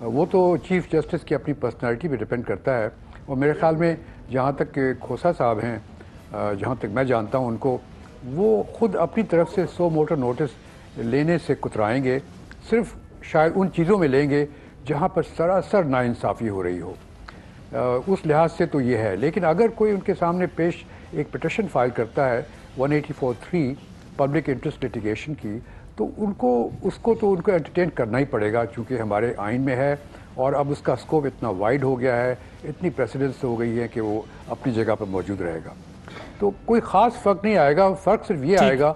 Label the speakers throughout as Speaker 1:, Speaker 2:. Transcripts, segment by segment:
Speaker 1: وہ تو chief justice کی اپنی پرسنالٹی پہ ڈپینڈ کرتا ہے. اور میرے خیال میں جہاں تک کہ کھوسا صاحب ہیں, جہاں تک میں جانتا ہوں ان کو, وہ خود اپنی طرف سے سو موٹو نوٹس لینے سے کترائیں گے, صرف شاید ان چیزوں میں لیں گے جہاں پر سراسر ناانصافی ہو رہی ہو. اس لحاظ سے تو یہ ہے. لیکن اگر کوئی ان کے سامنے پیش ایک پٹیشن فائل کرتا ہے 184(3) پبلک انٹرسٹ لٹیگیشن کی, تو ان کو انٹرٹین کرنا ہی پڑے گا, چونکہ ہمارے آئین میں ہے, اور اب اس کا اسکوپ اتنا وائڈ ہو گیا ہے, اتنی پریسیڈنس ہو گئی ہے کہ وہ اپنی جگہ پر موجود رہے گا. تو کوئی خاص فرق نہیں آئے گا. فرق صرف یہ آئے گا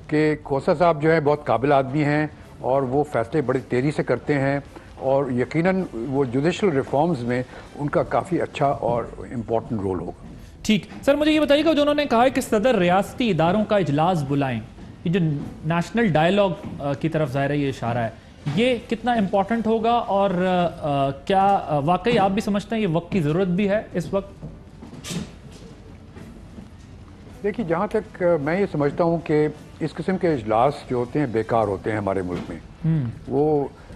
Speaker 1: کہ کھوسا صاحب جو ہے بہت قابل آدمی ہیں اور وہ فیصلے بڑی تیزی سے کرتے ہیں, اور یقیناً وہ جوڈیشل ریفارمز میں ان کا کافی اچھا اور امپورٹنٹ رول ہوگا.
Speaker 2: ٹھیک سر, مجھے یہ بتائیے گا, جو انہوں نے کہا ہے کہ صدر ریاستی اداروں کا اجلاس بلائیں, یہ جو نیشنل ڈائیلاگ کی طرف ظاہر ہے یہ اشارہ ہے, یہ کتنا امپورٹنٹ ہوگا, اور کیا واقعی آپ بھی سمجھتے ہیں یہ وقت کی ضرورت بھی ہے اس وقت؟
Speaker 1: دیکھیے, جہاں تک میں یہ سمجھتا ہوں کہ اس قسم کے اجلاس جو ہوتے ہیں بیکار ہوتے ہیں ہمارے ملک میں.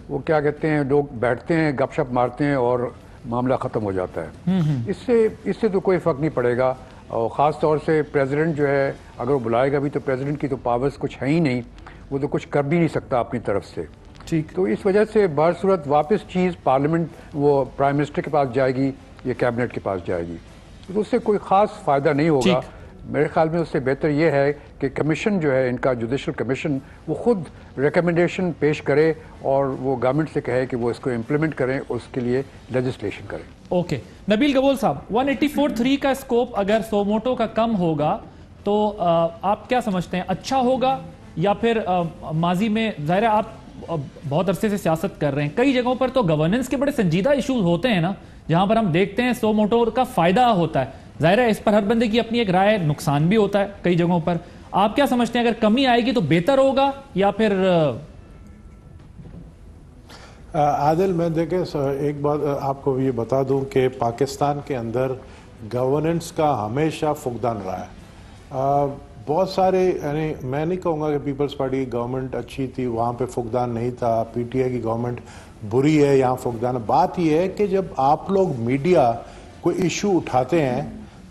Speaker 1: وہ کیا کہتے ہیں, لوگ بیٹھتے ہیں, گپ شپ مارتے ہیں اور معاملہ ختم ہو جاتا ہے. اس سے تو کوئی فرق نہیں پڑے گا. اور خاص طور سے پریزیڈنٹ جو ہے, اگر وہ بلائے گا بھی تو پریزیڈنٹ کی تو پاورز کچھ ہے ہی نہیں, وہ تو کچھ کر بھی نہیں سکتا اپنی طرف سے.
Speaker 2: ٹھیک,
Speaker 1: تو اس وجہ سے بہر صورت واپس چیز پارلیمنٹ, وہ پرائم منسٹر کے پاس جائے گی یا کیبنٹ کے پاس جائے گی, تو اس سے کوئی خاص فائدہ نہیں ہوگا. میرے خیال میں اس سے بہتر یہ ہے کہ کمیشن جو ہے ان کا, جوڈیشل کمیشن, وہ خود ریکمنڈیشن پیش کرے اور وہ گورنمنٹ سے کہے کہ وہ اس کو امپلیمنٹ کریں, اس کے لیے لیجسلیشن کریں.
Speaker 2: اوکے, نبیل گبول صاحب, 184(3) کا اسکوپ اگر سو موٹو کا کم ہوگا تو آپ کیا سمجھتے ہیں, اچھا ہوگا, یا پھر ماضی میں ظاہر ہے آپ بہت عرصے سے سیاست کر رہے ہیں, کئی جگہوں پر تو گورننس کے بڑے سنجیدہ ایشوز ہوتے ہیں نا, جہاں پر ہم دیکھتے ہیں سو موٹو کا فائدہ ہوتا ہے, ظاہر ہے اس پر ہر بندے کی اپنی ایک رائے, نقصان بھی ہوتا ہے کئی جگہوں پر. آپ کیا سمجھتے ہیں, اگر کمی آئے گی تو بہتر ہوگا یا پھر؟
Speaker 3: عادل, میں دیکھیں ایک بات آپ کو یہ بتا دوں کہ پاکستان کے اندر گورننس کا ہمیشہ فقدان رہا ہے. بہت سارے, یعنی میں نہیں کہوں گا کہ پیپلز پارٹی کی گورنمنٹ اچھی تھی, وہاں پہ فقدان نہیں تھا, پی ٹی آئی کی گورنمنٹ بری ہے, یہاں فقدان. بات یہ ہے کہ جب آپ لوگ میڈیا کوئی ایشو اٹھاتے ہیں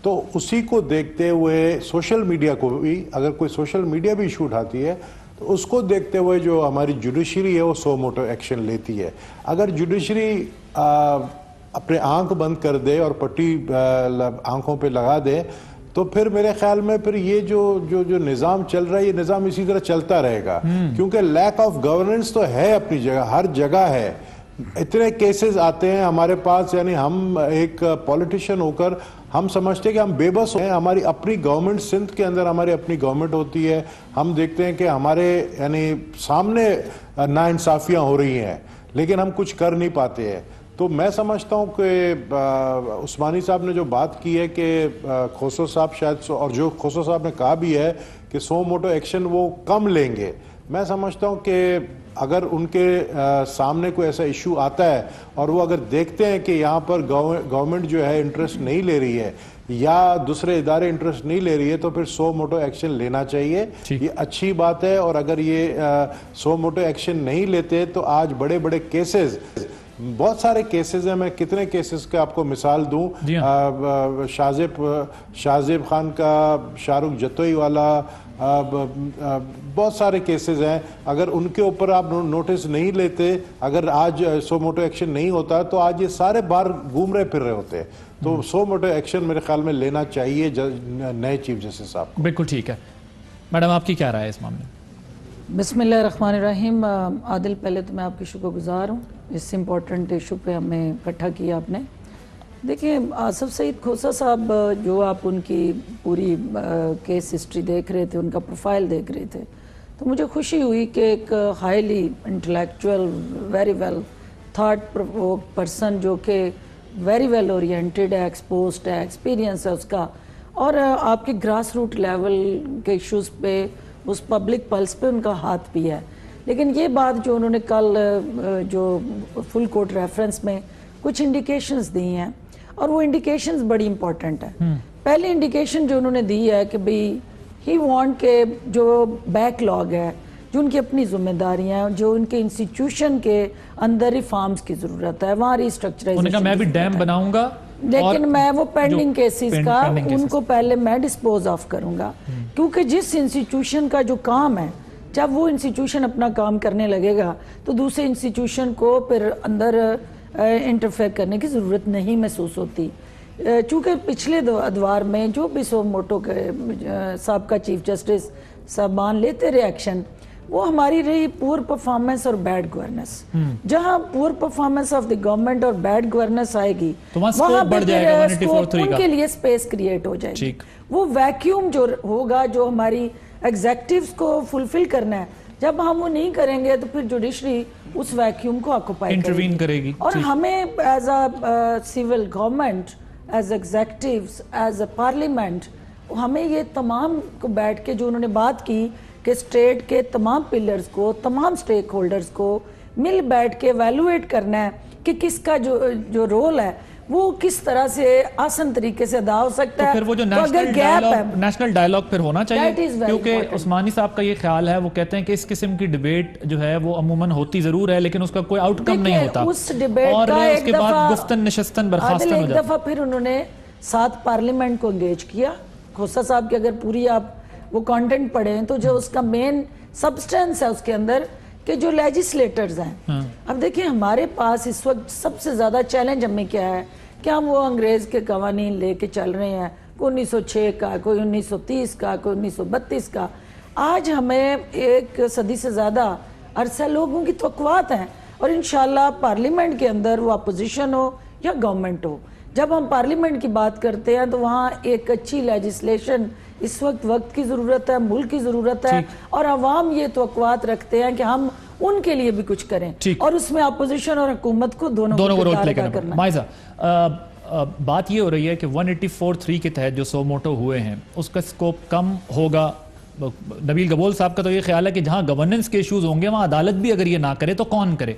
Speaker 3: تو اسی کو دیکھتے ہوئے سوشل میڈیا کو بھی, اگر کوئی سوشل میڈیا بھی ایشو اٹھاتی ہے تو اس کو دیکھتے ہوئے جو ہماری جوڈیشری ہے وہ سو موٹو ایکشن لیتی ہے. اگر جوڈیشری اپنے آنکھ بند کر دے اور پٹی آنکھوں پہ لگا دے تو پھر میرے خیال میں پھر یہ جو نظام چل رہا ہے, یہ نظام اسی طرح چلتا رہے گا, کیونکہ لیک آف گورننس تو ہے اپنی جگہ, ہر جگہ ہے. اتنے کیسز آتے ہیں ہمارے پاس, یعنی ہم ایک پولیٹیشین ہو کر ہم سمجھتے ہیں کہ ہم بے بس ہیں. ہماری اپنی گورنمنٹ, سندھ کے اندر ہماری اپنی گورنمنٹ ہوتی ہے, ہم دیکھتے ہیں کہ ہمارے یعنی سامنے ناانصافیاں ہو رہی ہیں لیکن ہم کچھ کر نہیں پاتے ہیں. تو میں سمجھتا ہوں کہ عثمانی صاحب نے جو بات کی ہے کہ کھوسو صاحب شاید, اور جو کھوسو صاحب نے کہا بھی ہے کہ سو موٹو ایکشن وہ کم لیں گے, میں سمجھتا ہوں کہ اگر ان کے سامنے کوئی ایسا ایشو آتا ہے اور وہ اگر دیکھتے ہیں کہ یہاں پر گورنمنٹ جو ہے انٹرسٹ نہیں لے رہی ہے یا دوسرے ادارے انٹرسٹ نہیں لے رہی ہے تو پھر سو موٹو ایکشن لینا چاہیے. یہ اچھی بات ہے. اور اگر یہ سو موٹو ایکشن نہیں لیتے تو آج بڑے بڑے کیسز, بہت سارے کیسز ہیں, میں کتنے کیسز کا آپ کو مثال دوں, شاہزیب خان کا, شاہ رخ جتوئی والا, بہت سارے کیسز ہیں. اگر ان کے اوپر آپ نوٹس نہیں لیتے, اگر آج سو موٹو ایکشن نہیں ہوتا تو آج یہ سارے باہر گھوم رہے پھر رہے ہوتے. تو سو موٹو ایکشن میرے خیال میں لینا چاہیے نئے چیف جسٹس صاحب کو.
Speaker 2: بالکل ٹھیک ہے. میڈم آپ کی کیا رائے ہے اس معاملے میں؟
Speaker 4: بسم اللہ الرحمن الرحیم. عادل, پہلے تو میں آپ کی شکر گزار ہوں, اس امپورٹنٹ ایشو پہ ہمیں اکٹھا کیا آپ نے. دیکھیں آصف سعید کھوسا صاحب, جو آپ ان کی پوری کیس ہسٹری دیکھ رہے تھے, ان کا پروفائل دیکھ رہے تھے, تو مجھے خوشی ہوئی کہ ایک highly intellectual, very well thought person, جو کہ ویری ویل اورینٹیڈ ہے, ایکسپوزڈ ہے, ایکسپیرینس ہے اس کا, اور آپ کے گراس روٹ لیول کے ایشوز پہ, اس پبلک پلس پہ ان کا ہاتھ بھی ہے. لیکن یہ بات جو انہوں نے کل جو فل کورٹ ریفرنس میں کچھ انڈیکیشنز دی ہیں, اور وہ انڈیکیشنز بڑی امپورٹنٹ ہیں. پہلی انڈیکیشن جو انہوں نے دی ہے کہ بھئی ہی وانٹ کہ جو بیک لاگ ہے جو ان کی اپنی ذمہ داریاں ہیں, جو ان کے انسٹیٹیوشن کے اندر ریفارمز کی ضرورت ہے, وہاں ریسٹرکچرائزیشن.
Speaker 2: میں بھی ڈیم بناؤں گا,
Speaker 4: لیکن میں وہ پینڈنگ کیسز کا ان کو پہلے میں ڈسپوز آف کروں گا, کیونکہ جس انسٹیٹیوشن کا جو کام ہے, جب وہ انسٹیٹیوشن اپنا کام کرنے لگے گا تو دوسرے انسٹیٹیوشن کو پھر اندر انٹرفیئر کرنے کی ضرورت نہیں محسوس ہوتی. چونکہ پچھلے ادوار میں جو بھی سو موٹو کے سابقہ چیف جسٹس صاحبان لیتے رہے ایکشن, وہ ہماری رہی پور پرفارمنس اور بیڈ گورننس. جہاں poor performance of the government اور بیڈ گورننس آئے گی, وہاں ان کے لیے سپیس کریٹ ہو جائے گی. وہ ویکیوم جو ہوگا, جو ہماری ایگزیکٹیوز کو فلفل کرنا ہے, جب ہم وہ نہیں کریں گے تو پھر جوڈیشری اس ویکیوم کو آکوپائی کرے گی. اور ہمیں as a civil government, as executives, as a parliament, ہمیں یہ تمام کو بیٹھ کے جو انہوں نے بات کی کہ اسٹیٹ کے تمام پلرز کو, تمام سٹیک ہولڈرز کو مل بیٹھ کے ایویلویٹ کرنا ہے کہ کس کا جو رول ہے وہ کس طرح سے آسان طریقے سے ادا ہو سکتا ہے.
Speaker 2: پھر وہ جو نیشنل ڈائیلاگ پھر ہونا چاہیے, کیونکہ عثمانی صاحب کا یہ خیال ہے, وہ کہتے ہیں کہ اس قسم کی ڈیبیٹ جو ہے وہ عموماً ہوتی ضرور ہے لیکن اس کا کوئی آؤٹ کم نہیں ہوتا,
Speaker 4: اس ڈیبیٹ
Speaker 2: اور
Speaker 4: کا
Speaker 2: اس کے بعد گفتن نشستن برخاستن ہو
Speaker 4: جاتا. ایک دفعہ پھر انہوں نے 7 پارلیمنٹ کو انگیج کیا. کھوسا صاحب کی اگر پوری آپ وہ کانٹینٹ پڑھیں تو جو اس کا مین سبسٹنس ہے اس کے اندر کہ جو لیجسلیٹرز ہیں, اب دیکھیں ہمارے پاس اس وقت سب سے زیادہ چیلنج ہمیں کیا ہے کہ ہم وہ انگریز کے قوانین لے کے چل رہے ہیں, کوئی 1906 کا, کوئی 1930 کا, کوئی 1932 کا. آج ہمیں 1 صدی سے زیادہ عرصہ لوگوں کی توقعات ہیں, اور انشاءاللہ پارلیمنٹ کے اندر وہ اپوزیشن ہو یا گورنمنٹ ہو, جب ہم پارلیمنٹ کی بات کرتے ہیں تو وہاں ایک اچھی لیجسلیشن اس وقت کی ضرورت ہے, ملک کی ضرورت ہے, اور عوام یہ توقعات رکھتے ہیں کہ ہم ان کے لیے بھی کچھ کریں, اور اس میں اپوزیشن اور حکومت کو دونوں کو رول پلے کرنا.
Speaker 2: مائزہ, بات یہ ہو رہی ہے کہ 184(3) کے تحت جو سو موٹو ہوئے ہیں اس کا سکوپ کم ہوگا. نبیل گبول صاحب کا تو یہ خیال ہے کہ جہاں گورننس کے ایشوز ہوں گے وہاں عدالت بھی اگر یہ نہ کرے تو کون کرے.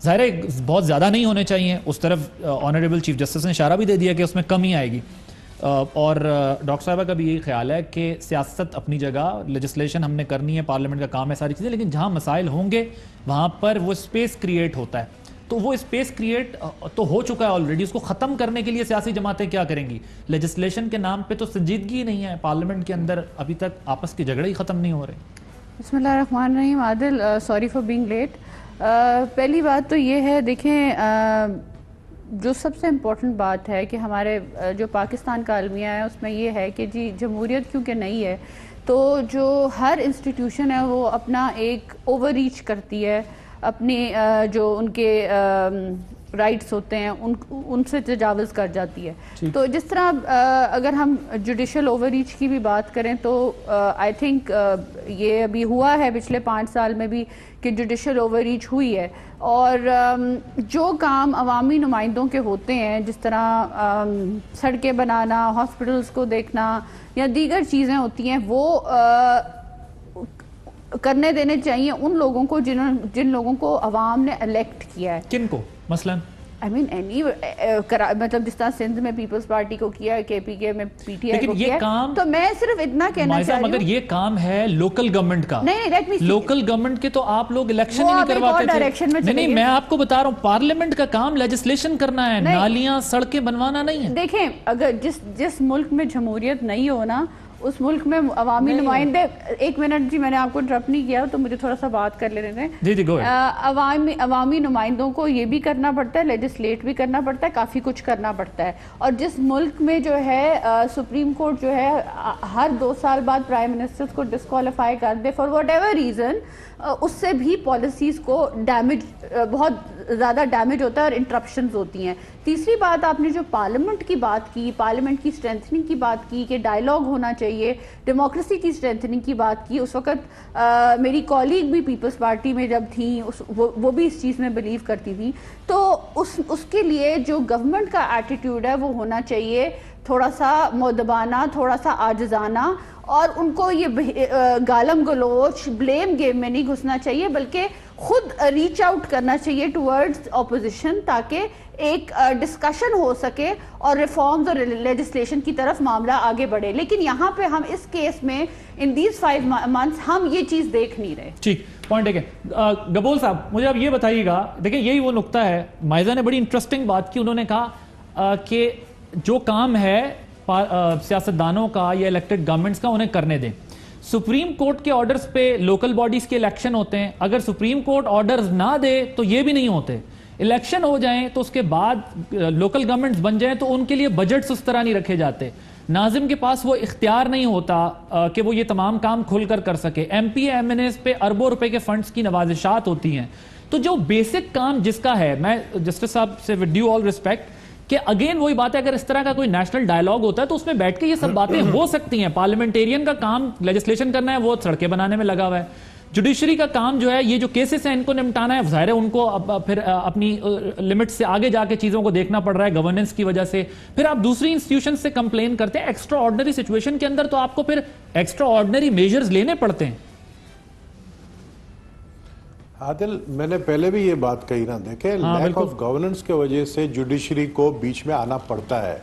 Speaker 2: ظاہر ہے بہت زیادہ نہیں ہونے چاہیے, اس طرف آنریبل چیف جسٹس نے اشارہ بھی دے دیا کہ اس میں کمی آئے گی, اور ڈاکٹر صاحبہ کا بھی یہی خیال ہے کہ سیاست اپنی جگہ, لیجسلیشن ہم نے کرنی ہے, پارلیمنٹ کا کام ہے ساری چیزیں, لیکن جہاں مسائل ہوں گے وہاں پر وہ اسپیس کریٹ ہوتا ہے. تو وہ اسپیس کریٹ تو ہو چکا ہے آلریڈی, اس کو ختم کرنے کے لیے سیاسی جماعتیں کیا کریں گی؟ لیجسلیشن کے نام پہ تو سنجیدگی نہیں ہے پارلیمنٹ کے اندر, ابھی تک آپس کے جھگڑے ہی ختم نہیں ہو رہے.
Speaker 5: بسم اللہ الرحمن الرحیم. عادل, سوری فار بینگ لیٹ. پہلی بات تو یہ ہے, دیکھیں جو سب سے امپورٹنٹ بات ہے کہ ہمارے جو پاکستان کا المیہ ہے اس میں یہ ہے کہ جی جمہوریت کیونکہ نہیں ہے تو جو ہر انسٹیٹیوشن ہے وہ اپنا ایک اوور ریچ کرتی ہے, اپنی جو ان کے رائٹس ہوتے ہیں ان سے تجاوز کر جاتی ہے. تو جس طرح اگر ہم جوڈیشل اوور ریچ کی بھی بات کریں تو آئی تھنک یہ ابھی ہوا ہے پچھلے 5 سال میں بھی کہ جوڈیشل اوور ریچ ہوئی ہے, اور جو کام عوامی نمائندوں کے ہوتے ہیں جس طرح سڑکیں بنانا, ہاسپٹلس کو دیکھنا یا دیگر چیزیں ہوتی ہیں, وہ کرنے دینے چاہیے ان لوگوں کو جن لوگوں کو عوام نے الیکٹ کیا ہے.
Speaker 2: کن کو مثلاً؟
Speaker 5: مطلب جس طرح سندھ میں پیپلز پارٹی کو کیا ہے, کے پی کے میں پی ٹی آئی کو کیا ہے, تو میں صرف اتنا کہنا چاہ رہی ہوں.
Speaker 2: مگر یہ کام ہے لوکل گورنمنٹ کا, لوکل گورنمنٹ کے تو آپ لوگ الیکشن ہی نہیں کرواتے تھے. نہیں, میں آپ کو بتا رہا ہوں پارلیمنٹ کا کام لیجسلیشن کرنا ہے, نالیاں سڑکیں بنوانا نہیں ہے.
Speaker 5: دیکھیں اگر جس ملک میں جمہوریت نہیں ہونا اس ملک میں عوامی نمائندے, 1 منٹ جی میں نے آپ کو انٹرپٹ نہیں کیا تو مجھے تھوڑا سا بات کر لینے دیں. عوامی نمائندوں کو یہ بھی کرنا پڑتا ہے, لیجسلیٹ بھی کرنا پڑتا ہے, کافی کچھ کرنا پڑتا ہے. اور جس ملک میں جو ہے سپریم کورٹ جو ہے ہر 2 سال بعد پرائم منسٹر کو ڈسکوالیفائی کر دے فار واٹ ایور ریزن, اس سے بھی پالیسیز کو ڈیمیج, بہت زیادہ ڈیمیج ہوتا ہے اور انٹرپشنز ہوتی ہیں. تیسری بات, آپ نے جو پارلیمنٹ کی بات کی, پارلیمنٹ کی اسٹرینتھننگ کی بات کی کہ ڈائیلاگ ہونا چاہیے, ڈیموکریسی کی اسٹرینتھننگ کی بات کی. اس وقت میری کالیگ بھی پیپلز پارٹی میں جب تھیں وہ بھی اس چیز میں بلیو کرتی تھی. تو اس کے لیے جو گورنمنٹ کا ایٹیٹیوڈ ہے وہ ہونا چاہیے تھوڑا سا مؤدبانہ، تھوڑا سا عاجزانہ، اور ان کو یہ گالم گلوچ بلیم گیم میں نہیں گھسنا چاہیے، بلکہ خود ریچ آؤٹ کرنا چاہیے ٹورڈز اپوزیشن، تاکہ ایک ڈسکشن ہو سکے اور ریفارمز اور لیجسلیشن کی طرف معاملہ آگے بڑھے. لیکن یہاں پہ ہم اس کیس میں ان دیز 5 months ہم یہ چیز دیکھ نہیں رہے.
Speaker 2: ٹھیک پوائنٹ ہے. گبول صاحب مجھے اب یہ بتائیے گا، دیکھیں یہی وہ نقطہ ہے، مائزہ نے بڑی انٹرسٹنگ بات کی. انہوں نے کہا کہ جو کام ہے سیاستدانوں کا یا الیکٹڈ گورنمنٹس کا انہیں کرنے دیں. سپریم کورٹ کے آرڈرز پہ لوکل باڈیز کے الیکشن ہوتے ہیں، اگر سپریم کورٹ آرڈرز نہ دے تو یہ بھی نہیں ہوتے. الیکشن ہو جائیں تو اس کے بعد لوکل گورنمنٹس بن جائیں تو ان کے لیے بجٹس اس طرح نہیں رکھے جاتے. ناظم کے پاس وہ اختیار نہیں ہوتا کہ وہ یہ تمام کام کھل کر سکے. M P M N As پہ اربوں روپے کے فنڈز کی نوازشات ہوتی ہیں. تو جو بیسک کام جس کا ہے، میں جسٹس صاحب سے ود ڈیو آل ریسپیکٹ کہ اگین وہی بات ہے، اگر اس طرح کا کوئی نیشنل ڈائیلاگ ہوتا ہے تو اس میں بیٹھ کے یہ سب باتیں ہو سکتی ہیں. پارلیمنٹیرین کا کام لیجسلیشن کرنا ہے، وہ سڑکیں بنانے میں لگا ہوا ہے. جوڈیشری کا کام جو ہے یہ جو کیسز ہیں ان کو نمٹانا ہے. ظاہر ہے ان کو پھر اپنی لمٹ سے آگے جا کے چیزوں کو دیکھنا پڑ رہا ہے گورننس کی وجہ سے. پھر آپ دوسری انسٹیٹیوشن سے کمپلین کرتے ہیں. ایکسٹرا آرڈنری سچویشن کے اندر تو آپ کو پھر ایکسٹرا آرڈنری میجرز لینے پڑتے ہیں.
Speaker 3: عادل میں نے پہلے بھی یہ بات کہی نا، دیکھیں لیک آف گورننس کے وجہ سے جوڈیشری کو بیچ میں آنا پڑتا ہے.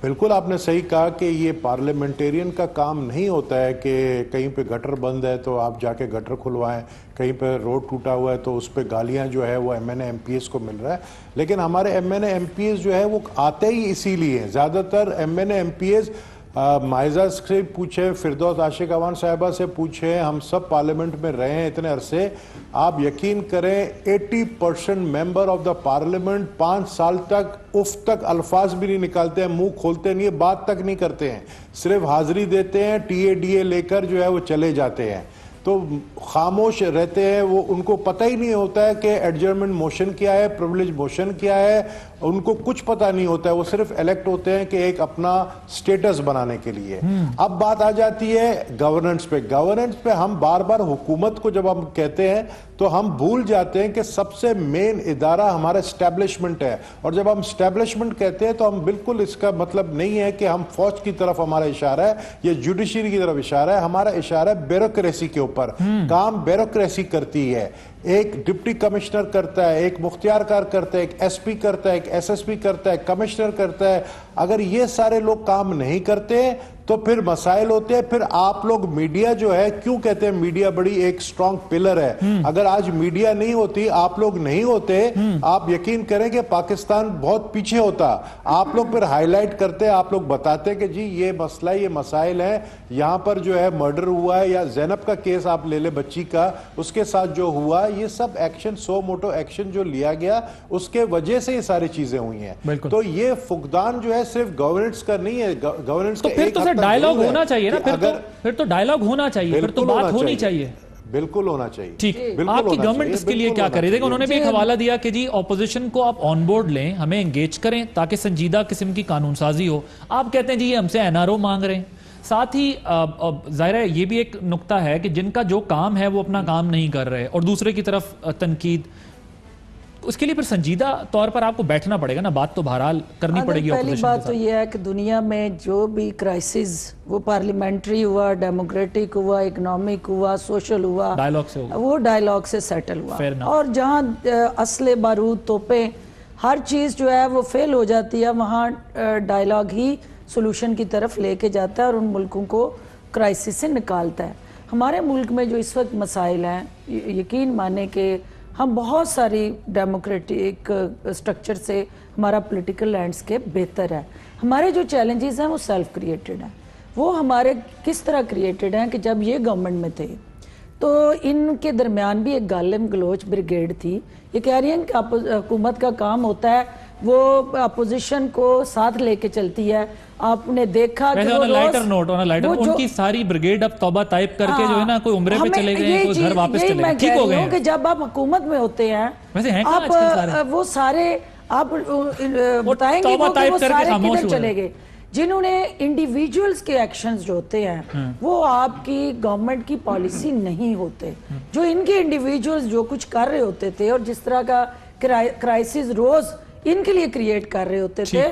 Speaker 3: بالکل آپ نے صحیح کہا کہ یہ پارلیمنٹیرین کا کام نہیں ہوتا ہے کہ کہیں پہ گٹر بند ہے تو آپ جا کے گٹر کھلوائیں، کہیں پہ روڈ ٹوٹا ہوا ہے تو اس پہ گالیاں جو ہے وہ M N A M P S کو مل رہا ہے. لیکن ہمارے M N A M P S جو ہے وہ آتے ہی اسی لیے ہیں. زیادہ تر M N A M P S Maiza سے پوچھیں، فردوس عاشق اوان صاحبہ سے پوچھیں، ہم سب پارلیمنٹ میں رہے ہیں اتنے عرصے، آپ یقین کریں 80% ممبر آف دا پارلیمنٹ 5 سال تک اف تک الفاظ بھی نہیں نکالتے ہیں، منہ کھولتے نہیں ہیں، بات تک نہیں کرتے ہیں، صرف حاضری دیتے ہیں، ٹی اے ڈی اے لے کر جو ہے وہ چلے جاتے ہیں. تو خاموش رہتے ہیں. وہ ان کو پتہ ہی نہیں ہوتا ہے کہ ایڈجرنمنٹ موشن کیا ہے، پریویلیج موشن کیا ہے، ان کو کچھ پتہ نہیں ہوتا ہے. وہ صرف الیکٹ ہوتے ہیں کہ ایک اپنا سٹیٹس بنانے کے لیے. اب بات آ جاتی ہے گورننس پہ. گورننس پہ ہم بار بار حکومت کو جب ہم کہتے ہیں تو ہم بھول جاتے ہیں کہ سب سے مین ادارہ ہمارا اسٹیبلشمنٹ ہے. اور جب ہم اسٹیبلشمنٹ کہتے ہیں تو ہم بالکل اس کا مطلب نہیں ہے کہ ہم فوج کی طرف ہمارا اشارہ ہے یا جوڈیشری کی طرف اشارہ ہے. ہمارا اشارہ ہے بیوروکریسی کے اوپر. کام بیوروکریسی کرتی ہے. ایک ڈپٹی کمشنر کرتا ہے، ایک مختیار کار کرتا ہے، ایک ایس پی کرتا ہے، ایک ایس ایس پی کرتا ہے، کمشنر کرتا ہے. اگر یہ سارے لوگ کام نہیں کرتے تو پھر مسائل ہوتے ہیں. پھر آپ لوگ میڈیا جو ہے، کیوں کہتے ہیں میڈیا بڑی ایک سٹرونگ پلر ہے. اگر آج میڈیا نہیں ہوتی، آپ لوگ نہیں ہوتے، آپ یقین کریں کہ پاکستان بہت پیچھے ہوتا. آپ لوگ پھر ہائی لائٹ کرتے، آپ لوگ بتاتے کہ جی یہ مسئلہ، یہ مسائل ہیں، یہاں پر جو ہے مرڈر ہوا ہے، یا زینب کا کیس آپ لے لے بچی کا، اس کے ساتھ جو ہوا، یہ سب ایکشن سو موٹو ایکشن جو لیا گیا اس کے وجہ سے یہ ساری چیزیں ہوئی ہیں. تو یہ فقدان جو ہے صرف گورننس کا نہیں ہے. گورننس کا ایک
Speaker 2: ڈائیلاگ ہونا چاہیے نا. پھر تو ڈائیلاگ ہونا چاہیے، پھر تو بات ہونی چاہیے.
Speaker 3: بالکل ہونا چاہیے.
Speaker 2: ٹھیک. آپ کی گورنمنٹ اس کے لیے کیا کرے؟ دیکھیں انہوں نے بھی ایک حوالہ دیا کہ جی اپوزیشن کو آپ آن بورڈ لیں، ہمیں انگیج کریں تاکہ سنجیدہ قسم کی قانون سازی ہو. آپ کہتے ہیں جی یہ ہم سے این آر او مانگ رہے ہیں. ساتھ ہی ظاہر ہے یہ بھی ایک نقطہ ہے کہ جن کا جو کام ہے وہ اپنا کام نہیں کر رہے، اور دوسرے کی طرف تنقید. اس کے لیے پھر سنجیدہ طور پر آپ کو بیٹھنا پڑے گا نا، بات تو بہرحال کرنی پڑے گی.
Speaker 4: پہلی بات تو یہ ہے کہ دنیا میں جو بھی کرائسس، وہ پارلیمنٹری ہوا، ڈیموکریٹک ہوا، اکنامک ہوا، سوشل ہوا، وہ ڈائیلاگ سے سیٹل ہوا. اور جہاں اسلحے، بارود، توپیں، ہر چیز جو ہے وہ فیل ہو جاتی ہے، وہاں ڈائیلاگ ہی سولوشن کی طرف لے کے جاتا ہے اور ان ملکوں کو کرائسس سے نکالتا ہے. ہمارے ملک میں جو اس وقت مسائل ہیں، یقین مانے کہ ہم بہت ساری ڈیموکریٹک سٹرکچر سے ہمارا پولیٹیکل لینڈسکیپ بہتر ہے. ہمارے جو چیلنجز ہیں وہ سیلف کریٹڈ ہیں. وہ ہمارے کس طرح کریٹڈ ہیں کہ جب یہ گورنمنٹ میں تھے تو ان کے درمیان بھی ایک گالم گلوچ بریگیڈ تھی. یہ کہہ رہی ہیں کہ حکومت کا کام ہوتا ہے وہ اپوزیشن کو ساتھ لے کے چلتی ہے. آپ نے دیکھا کہ
Speaker 2: ان کی ساری بریگیڈ اب توبہ طائب کر کے جو ہے نا، کوئی عمرے پہ چلے گئے، کوئی گھر واپس چلے گئے، ٹھیک ہو گئے ہیں.
Speaker 4: کہ جب آپ حکومت میں ہوتے ہیں آپ وہ سارے آپ بتائیں گے وہ سارے کدھر چلے گئے. جنہوں نے انڈیویجولز کے ایکشنز جو ہوتے ہیں وہ آپ کی گورنمنٹ کی پالیسی نہیں ہوتے. جو ان کے انڈیویجولز جو کچھ کر رہے ہوتے تھے اور جس طرح کا کرائسس روز ان کے لیے کریٹ کر رہے ہوتے تھے،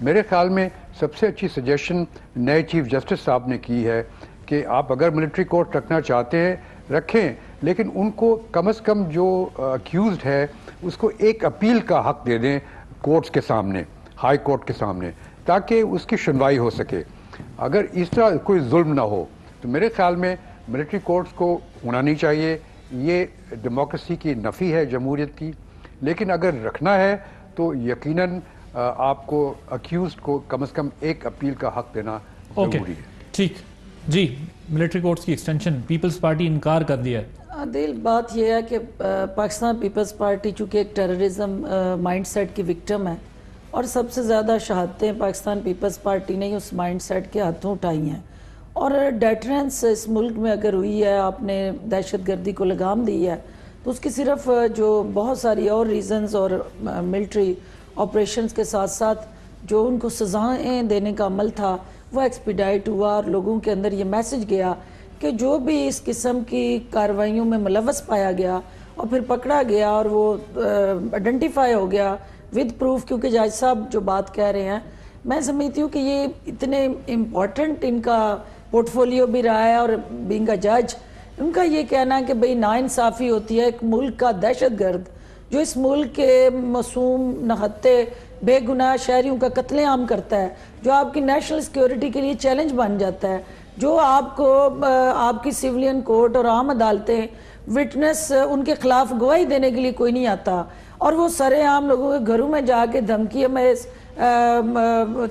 Speaker 1: میرے خیال میں سب سے اچھی سجیشن نئے چیف جسٹس صاحب نے کی ہے کہ آپ اگر ملٹری کورٹ رکھنا چاہتے ہیں رکھیں، لیکن ان کو کم از کم جو اکیوزڈ ہے اس کو ایک اپیل کا حق دے دیں کورٹس کے سامنے، ہائی کورٹ کے سامنے، تاکہ اس کی سنوائی ہو سکے. اگر اس طرح کوئی ظلم نہ ہو تو میرے خیال میں ملٹری کورٹس کو ہونا نہیں چاہیے. یہ ڈیموکریسی کی نفی ہے جمہوریت کی. لیکن اگر رکھنا ہے تو یقیناً آپ کو اکیوزڈ کو کم از کم ایک اپیل کا حق دینا ضروری ہے.
Speaker 2: ٹھیک جی، ملٹری کورٹس کی ایکسٹینشن پیپلز پارٹی انکار کر دیا ہے.
Speaker 4: عادل، بات یہ ہے کہ پاکستان پیپلز پارٹی چونکہ ایک ٹیررزم مائنڈ سیٹ کی وکٹم ہے اور سب سے زیادہ شہادتیں پاکستان پیپلز پارٹی نے اس مائنڈ سیٹ کے ہاتھوں اٹھائی ہیں. اور ڈیٹرنس اس ملک میں اگر ہوئی ہے، آپ نے دہشت گردی کو لگام دی ہے، تو اس کی صرف جو بہت ساری اور ریزنز اور ملٹری آپریشنز کے ساتھ ساتھ جو ان کو سزائیں دینے کا عمل تھا وہ ایکسپیڈائٹ ہوا، اور لوگوں کے اندر یہ میسج گیا کہ جو بھی اس قسم کی کارروائیوں میں ملوث پایا گیا اور پھر پکڑا گیا اور وہ آئیڈینٹیفائی ہو گیا ود پروف، کیونکہ جج صاحب جو بات کہہ رہے ہیں میں سمجھتی ہوں کہ یہ اتنے امپورٹنٹ ان کا پورٹ فولیو بھی رہا ہے، اور بینگ اے جج ان کا یہ کہنا ہے کہ بھئی ناانصافی ہوتی ہے. ایک ملک کا دہشت گرد جو اس ملک کے معصوم نہتے بے گناہ شہریوں کا قتل عام کرتا ہے، جو آپ کی نیشنل سیکیورٹی کے لیے چیلنج بن جاتا ہے، جو آپ کو آپ کی سیولین کورٹ اور عام عدالتیں وٹنس ان کے خلاف گواہی دینے کے لیے کوئی نہیں آتا، اور وہ سرے عام لوگوں کے گھروں میں جا کے دھمکی میں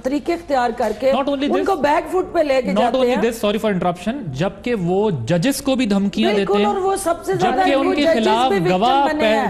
Speaker 4: طریقے اختیار کر کے ان کو بیک فٹ پہ لے کے جاتے ہیں.
Speaker 2: سوری فار انٹرپشن، جبکہ وہ ججز کو بھی دھمکیاں دیتے ہیں،
Speaker 4: اور وہ سب سے زیادہ
Speaker 2: جبکہ ان کے خلاف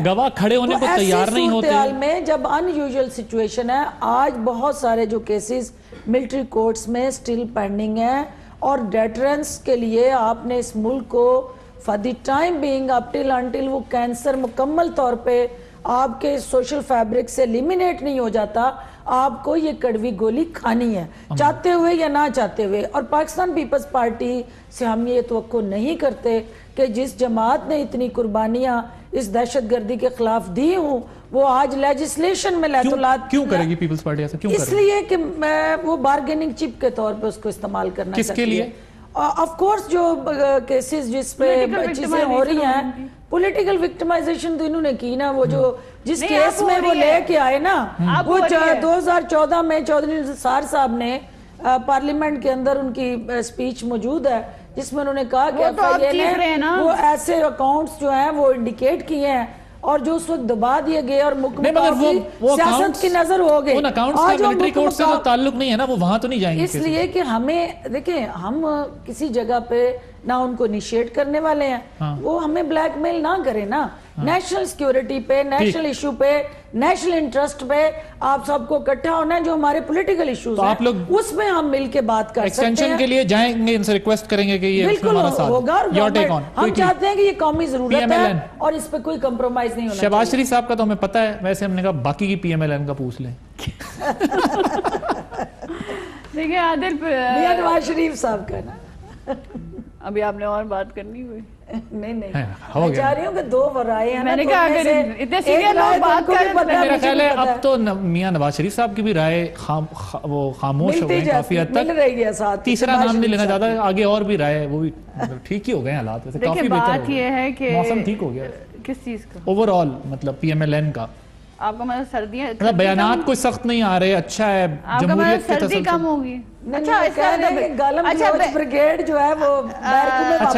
Speaker 2: گواہ کھڑے ہونے کو تیار نہیں ہوتے.
Speaker 4: ایسی صورتحال میں جب ان یوزول سچویشن ہے، آج بہت سارے جو کیسز ملٹری کورٹس میں سٹل پینڈنگ ہیں، اور ڈیٹرنس کے لیے آپ نے اس ملک کو for the time being up till until وہ کینسر مکمل طور پہ آپ کے سوشل فیبرک سے ایلیمینیٹ نہیں ہو جاتا، آپ کو یہ کڑوی گولی کھانی ہے، چاہتے ہوئے یا نہ چاہتے ہوئے. اور پاکستان پیپلز پارٹی سے ہم یہ توقع نہیں کرتے کہ جس جماعت نے اتنی قربانیاں اس دہشت گردی کے خلاف دی ہوں وہ آج لیجسلیشن میں
Speaker 2: کیوں کرے گی پیپلز پارٹی ایسا؟ کیوں
Speaker 4: اس لیے کہ وہ بارگیننگ چپ کے طور پہ اس کو استعمال کرنا چاہتی ہے.
Speaker 2: کس کے لیے؟
Speaker 4: آف کورس جو کیسز جس پہ چیزیں ہو رہی ہیں، پولیٹیکل وکٹمائزیشن تو انہوں نے کی نا. وہ جو جس کیس میں وہ لے کے آئے نا، وہ 2014 میں چودھری نثار صاحب نے پارلیمنٹ کے اندر ان کی سپیچ موجود ہے جس میں انہوں نے کہا کہ ایف آئی اے نے وہ ایسے اکاؤنٹس جو ہیں وہ انڈیکیٹ کیے ہیں اور جو اس وقت دبا دیے گئے اور سیاست کی نظر ہو گئے.
Speaker 2: ان اکاؤنٹس کا ملٹری کورٹ سے تو تعلق نہیں ہے نا، وہ وہاں تو نہیں جائیں گے.
Speaker 4: اس لیے کہ ہمیں دیکھیں، ہم کسی جگہ پہ نہ ان کو انیشیٹ کرنے والے ہیں، وہ ہمیں بلیک میل نہ کریں نا. نیشنل سیکیورٹی پہ، نیشنل ایشو پہ، نیشنل انٹرسٹ پہ آپ سب کو اکٹھا ہونا ہے. جو ہمارے پولیٹیکل ایشوز ہیں اس میں ہم مل کے بات کر سکتے ہیں.
Speaker 2: ایکسٹینشن کے لیے جائیں گے، ان سے ریکویسٹ کریں گے کہ یہ
Speaker 4: بالکل ہوگا. ہم چاہتے ہیں کہ یہ قومی ضرورت ہے اور اس پہ کوئی کمپرومائز نہیں ہونا.
Speaker 2: شہباز شریف صاحب کا تو ہمیں پتہ ہے، ویسے ہم نے کہا باقی کی پی ایم ایل این کا پوچھ لیں.
Speaker 5: دیکھیں عادل،
Speaker 4: نواز شریف صاحب کا نا
Speaker 5: ابھی آپ نے اور بات کرنی ہوئی؟
Speaker 4: نہیں میں چاہ رہی ہوں کہ دو رائے ہیں.
Speaker 5: میں نے کہا اگر اتنے سینئر لوگ بات کریں تو
Speaker 2: میرا خیال ہے اب تو میاں نواز شریف صاحب کی بھی رائے وہ خاموش ہو گئے کافی حد تک. تیسرا نام نہیں لینا چاہتا، آگے اور بھی رائے وہ بھی ٹھیک ہی ہو گئے حالات. ویسے کافی
Speaker 5: بات یہ ہے کہ
Speaker 2: موسم ٹھیک ہو گیا.
Speaker 5: کس چیز کا؟
Speaker 2: اوور آل مطلب پی ایم ایل این کا.
Speaker 5: آپ کا مطلب سردیاں
Speaker 2: بیانات کوئی سخت نہیں آ رہے، اچھا ہے.
Speaker 5: جمہوریت کی سردی کم ہوگی.
Speaker 2: اچھا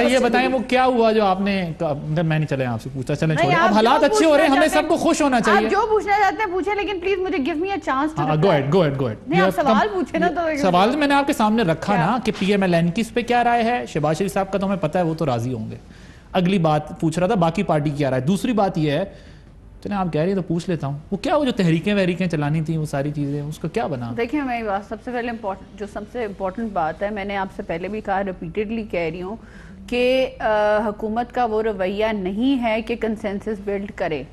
Speaker 2: یہ بتائیں وہ کیا ہوا جو آپ نے، میں نہیں چلے آپ سے پوچھا، چلیں چھوڑیں. اب حالات اچھے ہو رہے ہیں، ہمیں سب کو خوش ہونا چاہیے.
Speaker 5: آپ جو پوچھنا چاہتے ہیں پوچھیں، لیکن پلیز مجھے give me a chance to
Speaker 2: go ahead.
Speaker 5: نہیں آپ سوال پوچھیں نا. تو
Speaker 2: سوال میں نے آپ کے سامنے رکھا نا کہ پی ایم ایل این کی اس پہ کیا رائے ہے. شہباز شریف صاحب کا تو ہمیں پتہ ہے وہ تو راضی ہوں گے. اگلی بات پوچھ رہا تھا باقی پارٹی کیا رائے. دوسری بات یہ ہے، چلیں آپ کہہ رہی ہیں تو پوچھ لیتا ہوں، وہ کیا وہ جو تحریکیں چلانی تھیں وہ ساری چیزیں اس کا کیا بنا؟
Speaker 5: دیکھیں میں سب سے پہلے جو سب سے امپورٹنٹ بات ہے، میں نے آپ سے پہلے بھی کہا، ریپیٹڈلی کہہ رہی ہوں کہ حکومت کا وہ رویہ نہیں ہے کہ کنسنسس بلڈ کرے.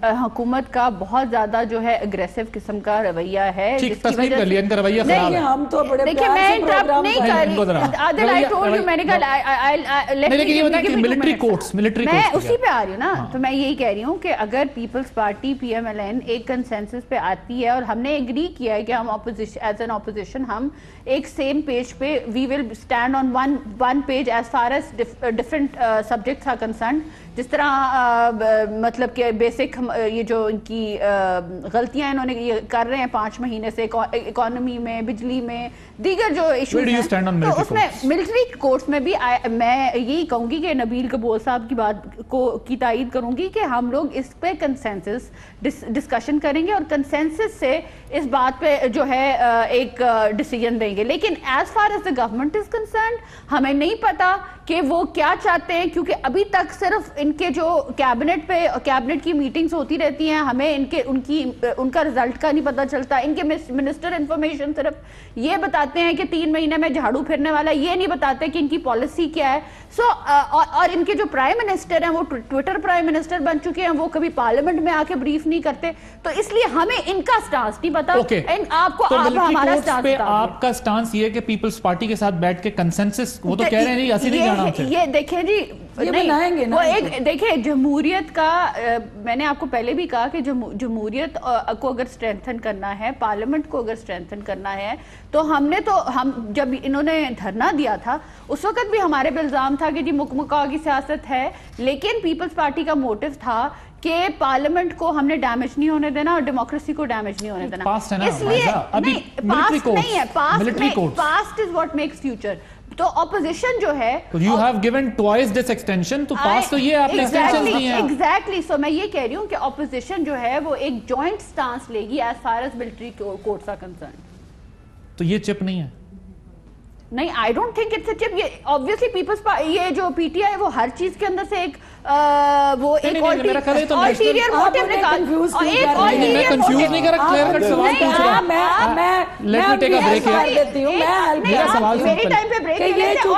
Speaker 5: حکومت کا بہت زیادہ جو ہے اگریسو قسم کا رویہ ہے،
Speaker 2: ٹھیک تسلیم کر لیا ان کا رویہ خراب ہے.
Speaker 4: ہم تو بڑے
Speaker 5: دیکھیں میں انٹرپٹ نہیں کر رہی عادل، I told you میں نے کہا
Speaker 2: ملٹری کورٹس
Speaker 5: میں اسی پہ آ رہی ہوں نا. تو میں یہی کہہ رہی ہوں کہ اگر پیپلز پارٹی PMLN ایک کنسنسس پہ آتی ہے اور ہم نے ایگری کیا ہے کہ ہم ایز این اپوزیشن ہم ایک سیم پیج پہ we will stand on one page as far as different subjects are concerned. جس طرح مطلب کہ بیسک یہ جو ان کی غلطیاں انہوں نے یہ کر رہے ہیں 5 مہینے سے اکانومی میں، بجلی میں، دیگر جو ایشوز ہیں، تو اس میں ملٹری کورٹس میں بھی میں یہی کہوں گی کہ نبیل کبول صاحب کی بات کی تائید کروں گی کہ ہم لوگ اس پہ کنسنسس ڈسکشن کریں گے اور کنسنسس سے اس بات پہ جو ہے ایک ڈیسیجن دیں گے. لیکن as far as the government is concerned ہمیں نہیں پتا کہ وہ کیا چاہتے ہیں، کیونکہ ابھی تک صرف ان کے جو کیبنٹ کی میٹنگز ہوتی رہتی ہیں، ہمیں ان کا رزلٹ کا نہیں پتہ چلتا. ان کے منسٹر انفارمیشن صرف یہ بتاتے ہیں کہ 3 مہینے میں جھاڑو پھرنے والا، یہ نہیں بتاتے کہ ان کی پالیسی کیا ہے. اور ان کے جو پرائم منسٹر ہیں وہ ٹویٹر پرائم منسٹر بن چکے ہیں، وہ کبھی پارلیمنٹ میں آ کے بریف نہیں کرتے. تو اس لیے ہمیں ان کا سٹانس نہیں پتا. آپ کو ہمارا سٹانس،
Speaker 2: آپ کا سٹانس یہ ہے کہ پیپلز پارٹی کے ساتھ بیٹھ کے کنسنسس، وہ تو کہہ رہے ہیں نہیں ایسے نہیں جانا.
Speaker 5: یہ دیکھیں جی، وہ ایک دیکھیں جمہوریت کا، میں نے آپ کو پہلے بھی کہا کہ جمہوریت کو اگر اسٹرینتھن کرنا ہے، پارلیمنٹ کو اگر اسٹرینتھن کرنا ہے، تو ہم جب انہوں نے دھرنا دیا تھا اس وقت بھی ہمارے پہ الزام تھا کہ جی مکمکا کی سیاست ہے، لیکن پیپلز پارٹی کا موٹو تھا کہ پارلیمنٹ کو ہم نے ڈیمیج نہیں ہونے دینا اور ڈیموکریسی کو ڈیمیج نہیں ہونے دینا. اس لیے پاسٹ نہیں ہے، past is what makes future. تو اپوزیشن جو ہے
Speaker 2: you have given twice this extension، تو پاس تو یہ آپ نے extensions دی ہیں.
Speaker 5: Exactly. So میں یہ کہہ رہی ہوں کہ اپوزیشن جو ہے وہ ایک جوائنٹ سٹانس لے گی as far as military courts are concerned.
Speaker 2: تو یہ چپ نہیں ہے؟
Speaker 5: نہیں، I don't think it's a chip. یہ obviously پیپلز یہ جو PTI ہے وہ ہر چیز کے اندر سے ایک وہ ایک ulterior motive نکال.
Speaker 2: میں کنفیوز نہیں کر رہا، کلیئر کٹ سوال پوچھ رہا ہوں. Let me take a break here. میرا سوال
Speaker 5: میری ٹائم پہ بریک لے لیتے.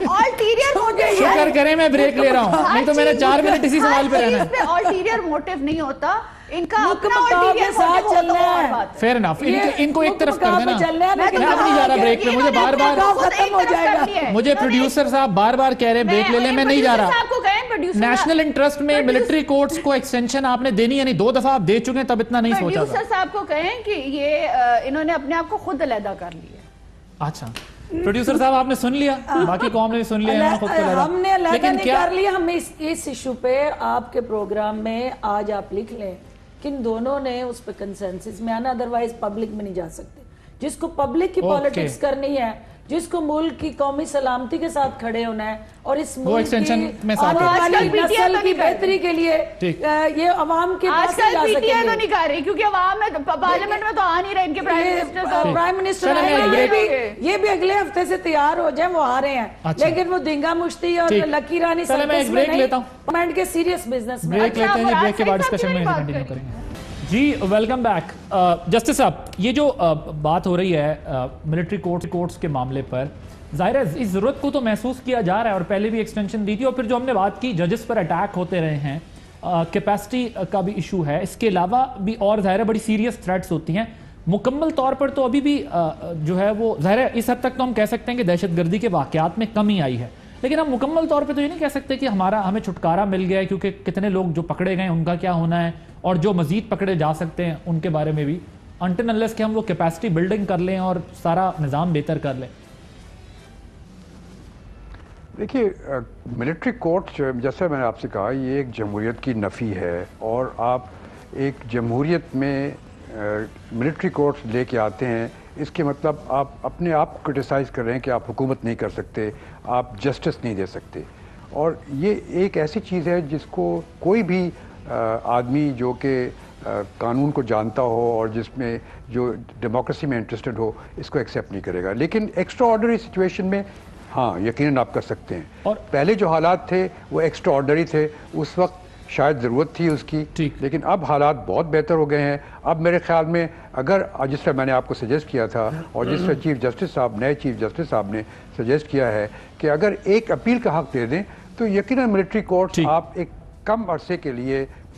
Speaker 5: ulterior motive
Speaker 2: شکر کریں میں بریک لے رہا ہوں، نہیں تو میں نے 4 منٹ اسی سوال پہ رہنا ہے.
Speaker 5: ulterior motive نہیں ہوتا ان کا اپنا ulterior motive ہوتا ہے اور بات.
Speaker 2: Fair enough. ان کو ایک طرف کر دینا. میں نہیں جا رہا بریک پہ، مجھے بار بار مجھے پروڈیوسر صاحب بار بار کہہ رہے ہیں بریک لے لیں، میں نہیں جا رہا. نیشنل انٹرسٹ میں ملٹری کورٹس کو ایکسٹینشن آپ نے دینی، یعنی 2 دفعہ آپ دے چکے ہیں، تب اتنا نہیں سوچا تھا.
Speaker 5: پروڈیوسر صاحب کو کہیں کہ یہ انہوں نے اپنے آپ کو خود علیحدہ کر لیا.
Speaker 2: اچھا پروڈیوسر صاحب آپ نے سن لیا، باقی قوم نے سن لیا،
Speaker 4: ہم نے علیحدہ نہیں کر لیا. ہم اس ایشو پہ آپ کے پروگرام میں آج آپ لکھ لیں کہ ان دونوں نے اس پہ کنسنسس میں آنا، ادروائز پبلک میں نہیں جا سکتے. جس کو پبلک کی پالیٹکس کرنی ہے، جس کو ملک کی قومی سلامتی کے ساتھ کھڑے ہونا ہے اور اس ملک کی آنے والی نسل کی بہتری کے لیے یہ عوام کے پاس نہیں جا سکیں گے.
Speaker 5: پی ٹی آئی تو نہیں کر رہی کیونکہ عوام میں پارلیمنٹ میں تو آ نہیں رہے ان کے
Speaker 4: پرائم منسٹر. یہ بھی اگلے ہفتے سے تیار ہو جائیں، وہ آ رہے ہیں، لیکن وہ دنگا مشتی اور لکی رانی سرکس میں نہیں، گورنمنٹ کے سیریس بزنس میں.
Speaker 2: بریک لیتے ہیں، بریک کے بعد ڈسکشن میں کنٹینیو کریں گے. جی ویلکم بیک. جسٹس صاحب، یہ جو بات ہو رہی ہے ملٹری کورٹس کے معاملے پر، ظاہر ہے اس ضرورت کو تو محسوس کیا جا رہا ہے اور پہلے بھی ایکسٹینشن دی تھی، اور پھر جو ہم نے بات کی ججز پر اٹیک ہوتے رہے ہیں، کیپیسٹی کا بھی ایشو ہے، اس کے علاوہ بھی اور ظاہر ہے بڑی سیریس تھریٹس ہوتی ہیں. مکمل طور پر تو ابھی بھی جو ہے وہ ظاہر ہے اس حد تک تو ہم کہہ سکتے ہیں کہ دہشت گردی کے واقعات میں کمی آئی ہے، لیکن ہم مکمل طور پہ تو یہ نہیں کہہ سکتے کہ ہمیں چھٹکارا مل گیا ہے، کیونکہ کتنے لوگ جو پکڑے گئے ان کا کیا ہونا ہے اور جو مزید پکڑے جا سکتے ہیں ان کے بارے میں بھی، انٹن انلیس کہ ہم وہ کیپیسٹی بلڈنگ کر لیں اور سارا نظام بہتر کر لیں.
Speaker 1: دیکھیے ملٹری کورٹ جیسے میں نے آپ سے کہا یہ ایک جمہوریت کی نفی ہے، اور آپ ایک جمہوریت میں ملٹری کورٹس لے کے آتے ہیں، اس کے مطلب آپ اپنے آپ کو کرٹیسائز کر رہے ہیں کہ آپ حکومت نہیں کر سکتے، آپ جسٹس نہیں دے سکتے. اور یہ ایک ایسی چیز ہے جس کو کوئی بھی آدمی جو کہ قانون کو جانتا ہو اور جس میں جو ڈیموکریسی میں انٹرسٹڈ ہو اس کو ایکسیپٹ نہیں کرے گا. لیکن ایکسٹرا آرڈنری سچویشن میں ہاں یقیناً آپ کر سکتے ہیں. اور پہلے جو حالات تھے وہ ایکسٹرا آرڈنری تھے، اس وقت شاید ضرورت تھی اس کی، لیکن اب حالات بہت بہتر ہو گئے ہیں. اب میرے خیال میں اگر جس طرح میں نے آپ کو سجیسٹ کیا تھا اور جس طرح چیف جسٹس صاحب نئے چیف جسٹس صاحب نے سجیسٹ کیا ہے کہ اگر ایک اپیل کا حق دے دیں تو یقیناً ملٹری کورٹ آپ ایک کم عرصے کے لیے